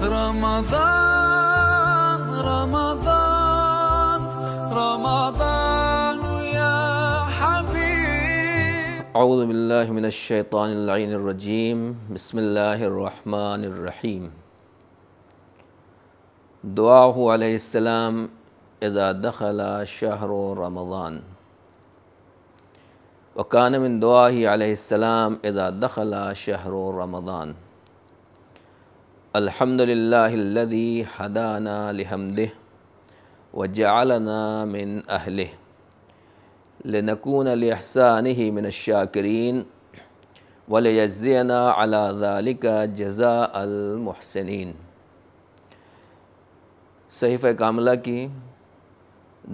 رمضان رمضان رمضان يا حبيب اعوذ باللہ من الشیطان اللعین الرجیم بسم اللہ الرحمن الرحیم دعاہ علیہ السلام اذا دخل شہر رمضان وکان من دعاہ علیہ السلام اذا دخل شہر رمضان الحمد للہ الذی ہدانا لحمدہ وجعلنا من اہلہ لنکون لإحسانہ من الشاکرین ولیجزینا علی ذلک جزاء المحسنین۔ صحیفہ کاملہ کی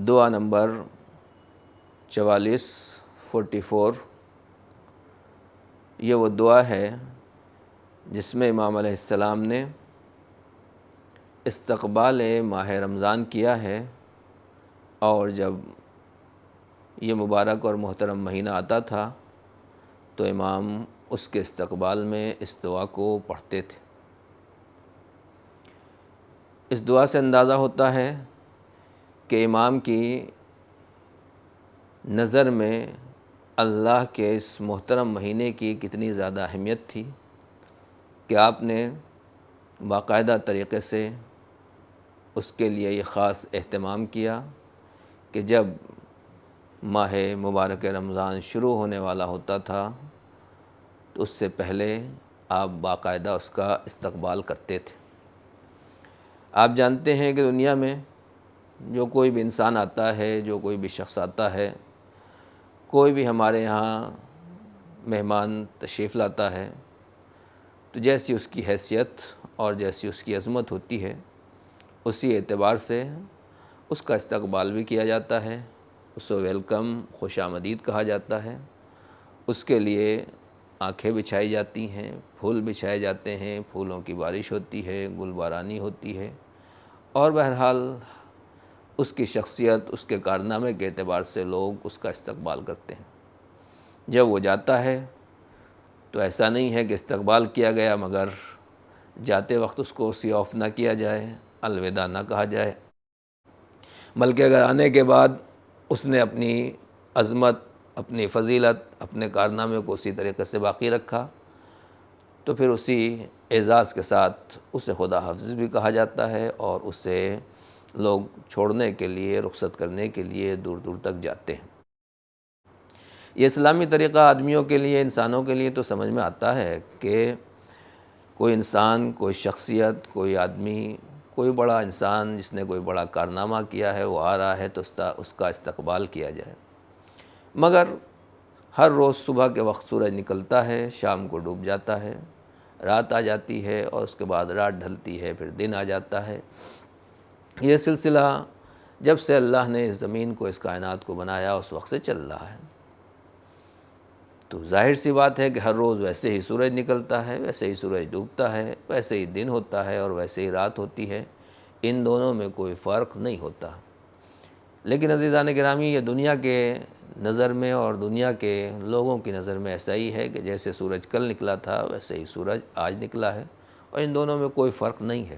دعا نمبر 44 یہ وہ دعا ہے جس میں امام علیہ السلام نے استقبال ماہ رمضان کیا ہے، اور جب یہ مبارک اور محترم مہینہ آتا تھا تو امام اس کے استقبال میں اس دعا کو پڑھتے تھے۔ اس دعا سے اندازہ ہوتا ہے کہ امام کی نظر میں اللہ کے اس محترم مہینے کی کتنی زیادہ اہمیت تھی کہ آپ نے باقاعدہ طریقے سے اس کے لیے یہ خاص اہتمام کیا کہ جب ماہ مبارک رمضان شروع ہونے والا ہوتا تھا تو اس سے پہلے آپ باقاعدہ اس کا استقبال کرتے تھے۔ آپ جانتے ہیں کہ دنیا میں جو کوئی بھی انسان آتا ہے، جو کوئی بھی شخص آتا ہے، کوئی بھی ہمارے یہاں مہمان تشریف لاتا ہے تو جیسی اس کی حیثیت اور جیسی اس کی عظمت ہوتی ہے اسی اعتبار سے اس کا استقبال بھی کیا جاتا ہے، اسے ویلکم، خوش آمدید کہا جاتا ہے، اس کے لیے آنکھیں بچھائی جاتی ہیں، پھول بچھائے جاتے ہیں، پھولوں کی بارش ہوتی ہے، گل بارانی ہوتی ہے، اور بہرحال اس کی شخصیت، اس کے کارنامے کے اعتبار سے لوگ اس کا استقبال کرتے ہیں۔ جب وہ جاتا ہے تو ایسا نہیں ہے کہ استقبال کیا گیا مگر جاتے وقت اس کو سی آف نہ کیا جائے، الوداع نہ کہا جائے، بلکہ اگر آنے کے بعد اس نے اپنی عظمت، اپنی فضیلت، اپنے کارنامے کو اسی طریقے سے باقی رکھا تو پھر اسی اعزاز کے ساتھ اسے خدا حافظ بھی کہا جاتا ہے، اور اسے لوگ چھوڑنے کے لیے، رخصت کرنے کے لیے دور دور تک جاتے ہیں۔ یہ اسلامی طریقہ آدمیوں کے لیے، انسانوں کے لیے تو سمجھ میں آتا ہے کہ کوئی انسان، کوئی شخصیت، کوئی آدمی، کوئی بڑا انسان جس نے کوئی بڑا کارنامہ کیا ہے وہ آ رہا ہے تو اس کا استقبال کیا جائے، مگر ہر روز صبح کے وقت سورج نکلتا ہے، شام کو ڈوب جاتا ہے، رات آ جاتی ہے، اور اس کے بعد رات ڈھلتی ہے، پھر دن آ جاتا ہے۔ یہ سلسلہ جب سے اللہ نے اس زمین کو، اس کائنات کو بنایا اس وقت سے چل رہا ہے۔ تو ظاہر سی بات ہے کہ ہر روز ویسے ہی سورج نکلتا ہے، ویسے ہی سورج ڈوبتا ہے، ویسے ہی دن ہوتا ہے اور ویسے ہی رات ہوتی ہے، ان دونوں میں کوئی فرق نہیں ہوتا۔ لیکن عزیزان گرامی، یہ دنیا کے نظر میں اور دنیا کے لوگوں کی نظر میں ایسا ہی ہے کہ جیسے سورج کل نکلا تھا ویسے ہی سورج آج نکلا ہے، اور ان دونوں میں کوئی فرق نہیں ہے۔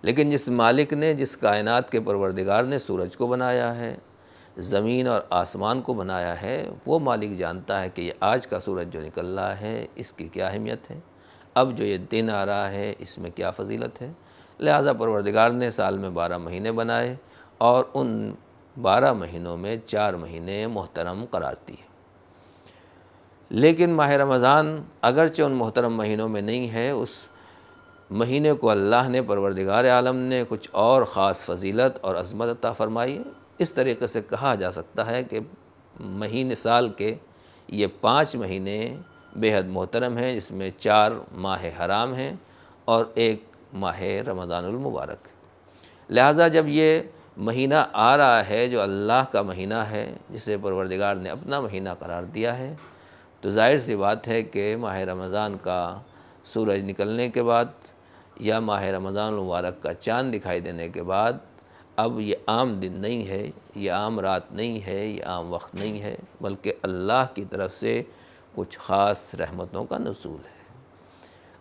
لیکن جس مالک نے، جس کائنات کے پروردگار نے سورج کو بنایا ہے، زمین اور آسمان کو بنایا ہے، وہ مالک جانتا ہے کہ یہ آج کا سورج جو نکل رہا ہے اس کی کیا اہمیت ہے، اب جو یہ دن آ رہا ہے اس میں کیا فضیلت ہے۔ لہذا پروردگار نے سال میں 12 مہینے بنائے، اور ان 12 مہینوں میں 4 مہینے محترم قرار دیے۔ لیکن ماہ رمضان اگرچہ ان محترم مہینوں میں نہیں ہے، اس مہینے کو اللہ نے، پروردگار عالم نے کچھ اور خاص فضیلت اور عظمت عطا فرمائی۔ اس طریقے سے کہا جا سکتا ہے کہ مہینے، سال کے یہ 5 مہینے بے حد محترم ہیں، جس میں 4 ماہ حرام ہیں اور 1 ماہ رمضان المبارک۔ لہٰذا جب یہ مہینہ آ رہا ہے جو اللہ کا مہینہ ہے، جسے پروردگار نے اپنا مہینہ قرار دیا ہے، تو ظاہر سی بات ہے کہ ماہ رمضان کا سورج نکلنے کے بعد یا ماہ رمضان المبارک کا چاند دکھائی دینے کے بعد اب یہ عام دن نہیں ہے، یہ عام رات نہیں ہے، یہ عام وقت نہیں ہے، بلکہ اللہ کی طرف سے کچھ خاص رحمتوں کا نزول ہے۔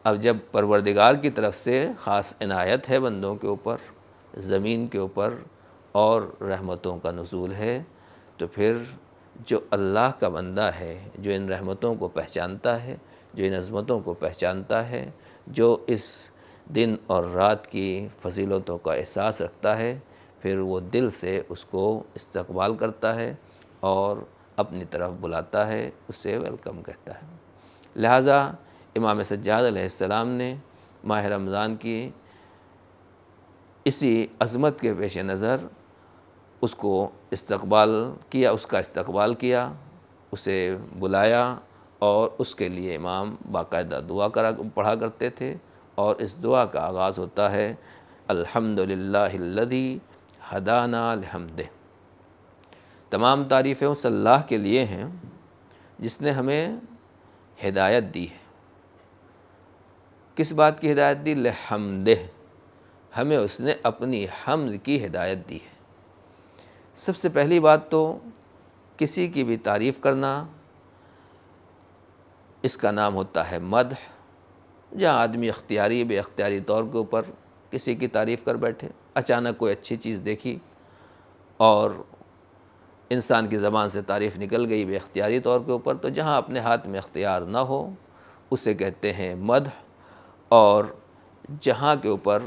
اب جب پروردگار کی طرف سے خاص عنایت ہے بندوں کے اوپر، زمین کے اوپر، اور رحمتوں کا نزول ہے، تو پھر جو اللہ کا بندہ ہے، جو ان رحمتوں کو پہچانتا ہے، جو ان عظمتوں کو پہچانتا ہے، جو اس دن اور رات کی فضیلتوں کا احساس رکھتا ہے، پھر وہ دل سے اس کو استقبال کرتا ہے اور اپنی طرف بلاتا ہے، اسے ویلکم کہتا ہے۔ لہٰذا امام سجاد علیہ السلام نے ماہ رمضان کی اسی عظمت کے پیش نظر اس کو استقبال کیا، اس کا استقبال کیا، اسے بلایا، اور اس کے لیے امام باقاعدہ دعا پڑھا کرتے تھے، اور اس دعا کا آغاز ہوتا ہے الحمدللہ الذی ہدانا لحمدہ۔ تمام تعریفیں اس اللہ کے لیے ہیں جس نے ہمیں ہدایت دی ہے۔ کس بات کی ہدایت دی؟ لحمدہ، ہمیں اس نے اپنی حمد کی ہدایت دی ہے۔ سب سے پہلی بات تو کسی کی بھی تعریف کرنا، اس کا نام ہوتا ہے مدح۔ جہاں آدمی اختیاری بے اختیاری طور کے اوپر کسی کی تعریف کر بیٹھے، اچانک کوئی اچھی چیز دیکھی اور انسان کی زبان سے تعریف نکل گئی بے اختیاری طور کے اوپر، تو جہاں اپنے ہاتھ میں اختیار نہ ہو اسے کہتے ہیں مدح، اور جہاں کے اوپر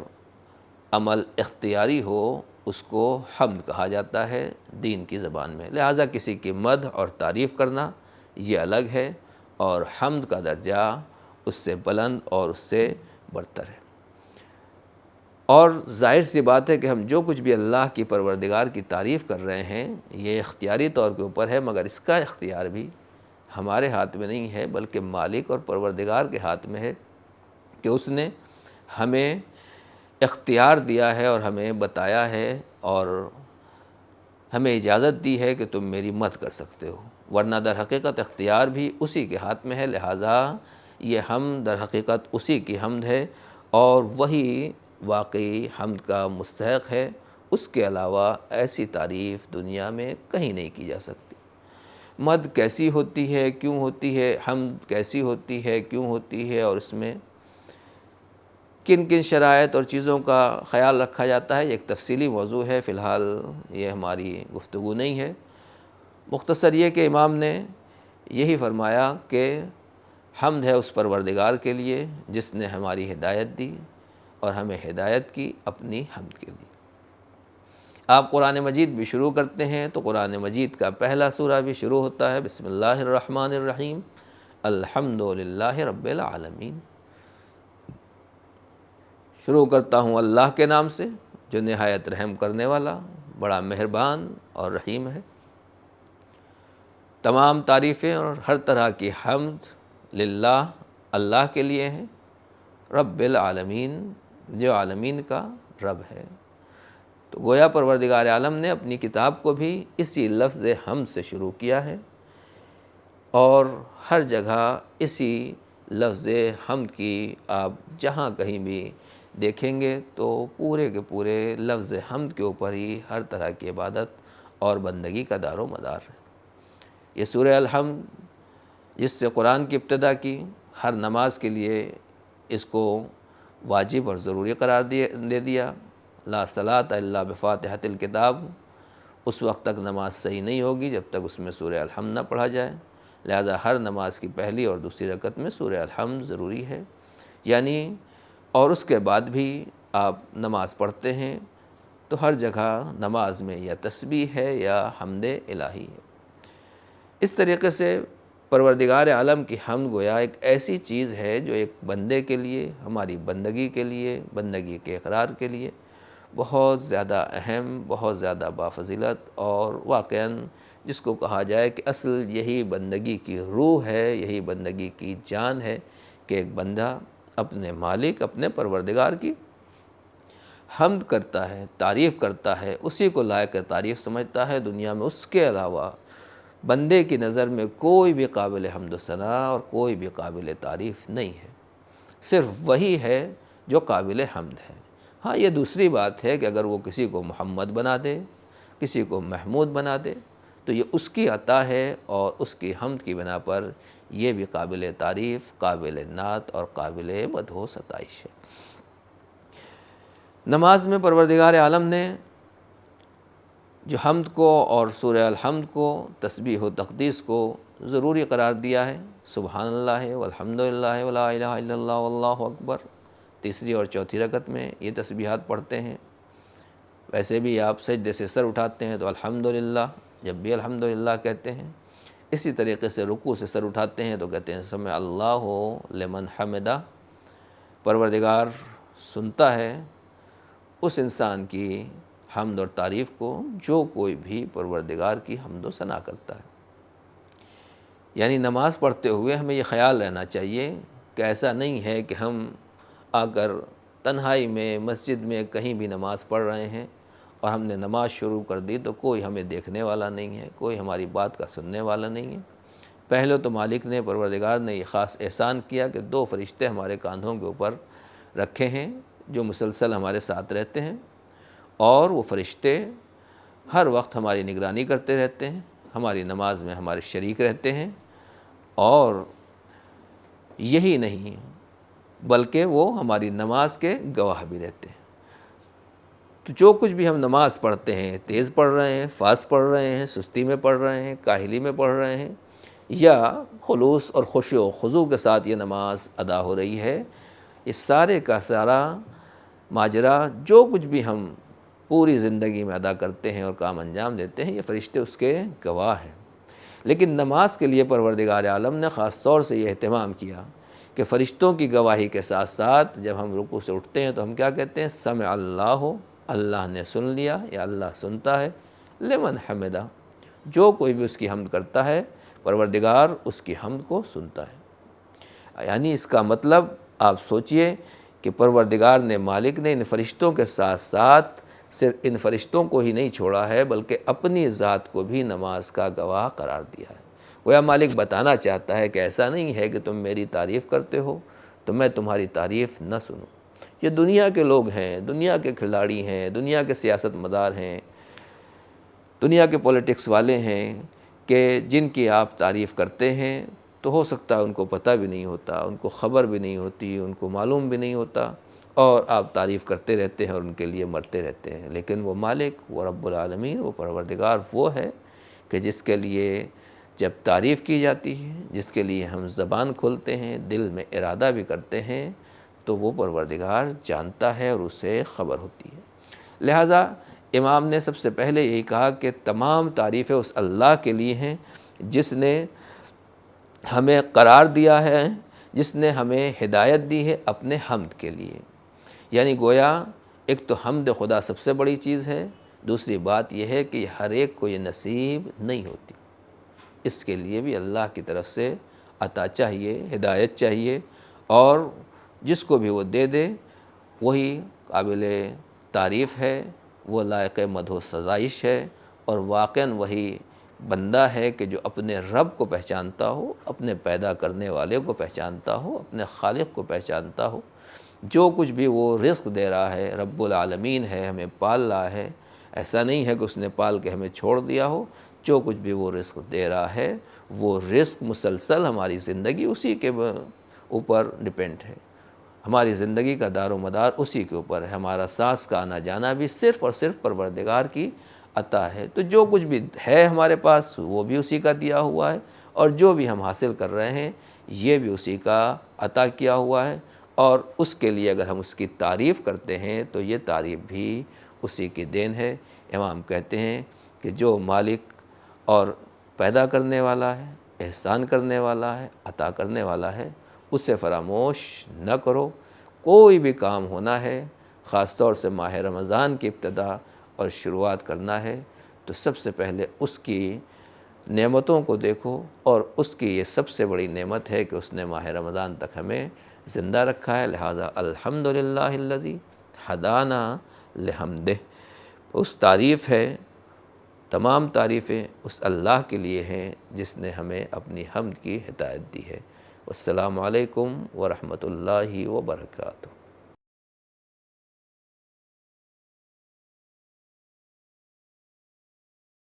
عمل اختیاری ہو اس کو حمد کہا جاتا ہے دین کی زبان میں۔ لہٰذا کسی کی مدح اور تعریف کرنا یہ الگ ہے، اور حمد کا درجہ اس سے بلند اور اس سے برتر ہے۔ اور ظاہر سی بات ہے کہ ہم جو کچھ بھی اللہ کی پروردگار کی تعریف کر رہے ہیں یہ اختیاری طور کے اوپر ہے، مگر اس کا اختیار بھی ہمارے ہاتھ میں نہیں ہے، بلکہ مالک اور پروردگار کے ہاتھ میں ہے کہ اس نے ہمیں اختیار دیا ہے اور ہمیں بتایا ہے اور ہمیں اجازت دی ہے کہ تم میری مدد کر سکتے ہو، ورنہ در حقیقت اختیار بھی اسی کے ہاتھ میں ہے۔ لہٰذا یہ حمد در حقیقت اسی کی حمد ہے، اور وہی واقعی حمد کا مستحق ہے، اس کے علاوہ ایسی تعریف دنیا میں کہیں نہیں کی جا سکتی۔ مدح کیسی ہوتی ہے، کیوں ہوتی ہے، حمد کیسی ہوتی ہے، کیوں ہوتی ہے، اور اس میں کن کن شرائط اور چیزوں کا خیال رکھا جاتا ہے، یہ ایک تفصیلی موضوع ہے، فی الحال یہ ہماری گفتگو نہیں ہے۔ مختصر یہ کہ امام نے یہی فرمایا کہ حمد ہے اس پروردگار کے لیے جس نے ہماری ہدایت دی اور ہمیں ہدایت کی اپنی حمد کے لیے۔ آپ قرآن مجید بھی شروع کرتے ہیں تو قرآن مجید کا پہلا سورہ بھی شروع ہوتا ہے بسم اللہ الرحمن الرحیم، الحمدللہ رب العالمین۔ شروع کرتا ہوں اللہ کے نام سے جو نہایت رحم کرنے والا، بڑا مہربان اور رحیم ہے۔ تمام تعریفیں اور ہر طرح کی حمد للہ، اللہ کے لیے ہیں، رب العالمین، جو عالمین کا رب ہے۔ تو گویا پروردگار عالم نے اپنی کتاب کو بھی اسی لفظ حمد سے شروع کیا ہے، اور ہر جگہ اسی لفظ حمد کی آپ جہاں کہیں بھی دیکھیں گے تو پورے کے پورے لفظ حمد کے اوپر ہی ہر طرح کی عبادت اور بندگی کا دار و مدار ہے۔ یہ سورہ الحمد جس سے قرآن کی ابتدا کی، ہر نماز کے لیے اس کو واجب اور ضروری قرار دے دیا۔ لا صلاۃ الا بفاتحۃ الکتاب، اس وقت تک نماز صحیح نہیں ہوگی جب تک اس میں سورہ الحمد نہ پڑھا جائے، لہذا ہر نماز کی پہلی اور دوسری رکعت میں سورہ الحمد ضروری ہے، یعنی اور اس کے بعد بھی آپ نماز پڑھتے ہیں تو ہر جگہ نماز میں یا تسبیح ہے یا حمد الہی ہے۔ اس طریقے سے پروردگار عالم کی حمد گویا ایک ایسی چیز ہے جو ایک بندے کے لیے، ہماری بندگی کے لیے، بندگی کے اقرار کے لیے بہت زیادہ اہم، بہت زیادہ بافضیلت، اور واقعاً جس کو کہا جائے کہ اصل یہی بندگی کی روح ہے، یہی بندگی کی جان ہے کہ ایک بندہ اپنے مالک، اپنے پروردگار کی حمد کرتا ہے، تعریف کرتا ہے، اسی کو لائق تعریف سمجھتا ہے۔ دنیا میں اس کے علاوہ بندے کی نظر میں کوئی بھی قابل حمد و ثنا اور کوئی بھی قابل تعریف نہیں ہے، صرف وہی ہے جو قابل حمد ہے۔ ہاں یہ دوسری بات ہے کہ اگر وہ کسی کو محمد بنا دے، کسی کو محمود بنا دے، تو یہ اس کی عطا ہے اور اس کی حمد کی بنا پر یہ بھی قابل تعریف، قابل نعت اور قابل مدح و ستائش ہے۔ نماز میں پروردگار عالم نے جو حمد کو اور سورہ الحمد کو، تسبیح و تقدیس کو ضروری قرار دیا ہے، سبحان اللہ والحمد للہ ولا الہ الا اللہ واللہ اکبر، تیسری اور چوتھی رکعت میں یہ تسبیحات پڑھتے ہیں۔ ویسے بھی آپ سجدے سے سر اٹھاتے ہیں تو الحمدللہ جب بھی الحمدللہ کہتے ہیں، اسی طریقے سے رکوع سے سر اٹھاتے ہیں تو کہتے ہیں سمع اللہ لمن حمدہ، پروردگار سنتا ہے اس انسان کی حمد اور تعریف کو جو کوئی بھی پروردگار کی حمد و ثنا کرتا ہے۔ یعنی نماز پڑھتے ہوئے ہمیں یہ خیال رہنا چاہیے کہ ایسا نہیں ہے کہ ہم آ کر تنہائی میں مسجد میں کہیں بھی نماز پڑھ رہے ہیں اور ہم نے نماز شروع کر دی تو کوئی ہمیں دیکھنے والا نہیں ہے، کوئی ہماری بات کا سننے والا نہیں ہے۔ پہلے تو مالک نے، پروردگار نے یہ خاص احسان کیا کہ 2 فرشتے ہمارے کاندھوں کے اوپر رکھے ہیں جو مسلسل ہمارے ساتھ رہتے ہیں، اور وہ فرشتے ہر وقت ہماری نگرانی کرتے رہتے ہیں، ہماری نماز میں ہمارے شریک رہتے ہیں، اور یہی نہیں بلکہ وہ ہماری نماز کے گواہ بھی رہتے ہیں۔ تو جو کچھ بھی ہم نماز پڑھتے ہیں، تیز پڑھ رہے ہیں، فاسٹ پڑھ رہے ہیں، سستی میں پڑھ رہے ہیں، کاہلی میں پڑھ رہے ہیں، یا خلوص اور خشوع و خضوع کے ساتھ یہ نماز ادا ہو رہی ہے، یہ سارے کا سارا ماجرا جو کچھ بھی ہم پوری زندگی میں ادا کرتے ہیں اور کام انجام دیتے ہیں، یہ فرشتے اس کے گواہ ہیں۔ لیکن نماز کے لیے پروردگار عالم نے خاص طور سے یہ اہتمام کیا کہ فرشتوں کی گواہی کے ساتھ ساتھ جب ہم رکوع سے اٹھتے ہیں تو ہم کیا کہتے ہیں؟ سمع اللہ، اللہ نے سن لیا یا اللہ سنتا ہے، لمن حمدہ، جو کوئی بھی اس کی حمد کرتا ہے پروردگار اس کی حمد کو سنتا ہے۔ یعنی اس کا مطلب آپ سوچئے کہ پروردگار نے، مالک نے ان فرشتوں کے ساتھ ساتھ صرف ان فرشتوں کو ہی نہیں چھوڑا ہے بلکہ اپنی ذات کو بھی نماز کا گواہ قرار دیا ہے۔ گویا مالک بتانا چاہتا ہے کہ ایسا نہیں ہے کہ تم میری تعریف کرتے ہو تو میں تمہاری تعریف نہ سنوں۔ یہ دنیا کے لوگ ہیں، دنیا کے کھلاڑی ہیں، دنیا کے سیاست مدار ہیں، دنیا کے پولیٹکس والے ہیں کہ جن کی آپ تعریف کرتے ہیں تو ہو سکتا ہے ان کو پتہ بھی نہیں ہوتا، ان کو خبر بھی نہیں ہوتی، ان کو معلوم بھی نہیں ہوتا، اور آپ تعریف کرتے رہتے ہیں اور ان کے لیے مرتے رہتے ہیں۔ لیکن وہ مالک، وہ رب العالمین، وہ پروردگار وہ ہے کہ جس کے لیے جب تعریف کی جاتی ہے، جس کے لیے ہم زبان کھولتے ہیں، دل میں ارادہ بھی کرتے ہیں، تو وہ پروردگار جانتا ہے اور اسے خبر ہوتی ہے۔ لہٰذا امام نے سب سے پہلے یہی کہا کہ تمام تعریفیں اس اللہ کے لیے ہیں جس نے ہمیں قرار دیا ہے، جس نے ہمیں ہدایت دی ہے اپنے حمد کے لیے۔ یعنی گویا ایک تو حمد خدا سب سے بڑی چیز ہے، دوسری بات یہ ہے کہ ہر ایک کو یہ نصیب نہیں ہوتی، اس کے لیے بھی اللہ کی طرف سے عطا چاہیے، ہدایت چاہیے، اور جس کو بھی وہ دے دے وہی قابل تعریف ہے، وہ لائق مدح و ستائش ہے، اور واقعاً وہی بندہ ہے کہ جو اپنے رب کو پہچانتا ہو، اپنے پیدا کرنے والے کو پہچانتا ہو، اپنے خالق کو پہچانتا ہو۔ جو کچھ بھی وہ رزق دے رہا ہے، رب العالمین ہے، ہمیں پال رہا ہے، ایسا نہیں ہے کہ اس نے پال کے ہمیں چھوڑ دیا ہو۔ جو کچھ بھی وہ رزق دے رہا ہے، وہ رزق مسلسل ہماری زندگی اسی کے اوپر ڈیپینڈ ہے، ہماری زندگی کا دار و مدار اسی کے اوپر ہے، ہمارا سانس کا آنا جانا بھی صرف اور صرف پروردگار کی عطا ہے۔ تو جو کچھ بھی ہے ہمارے پاس وہ بھی اسی کا دیا ہوا ہے، اور جو بھی ہم حاصل کر رہے ہیں یہ بھی اسی کا عطا کیا ہوا ہے، اور اس کے لیے اگر ہم اس کی تعریف کرتے ہیں تو یہ تعریف بھی اسی کی دین ہے۔ امام کہتے ہیں کہ جو مالک اور پیدا کرنے والا ہے، احسان کرنے والا ہے، عطا کرنے والا ہے، اسے فراموش نہ کرو۔ کوئی بھی کام ہونا ہے، خاص طور سے ماہ رمضان کی ابتدا اور شروعات کرنا ہے تو سب سے پہلے اس کی نعمتوں کو دیکھو، اور اس کی یہ سب سے بڑی نعمت ہے کہ اس نے ماہ رمضان تک ہمیں زندہ رکھا ہے۔ لہٰذا الحمدللہ الذی ہدانا لحمدہ، اس تعریف ہے، تمام تعریفیں اس اللہ کے لیے ہیں جس نے ہمیں اپنی حمد کی ہدایت دی ہے۔ والسلام علیکم ورحمۃ اللہ وبرکاتہ۔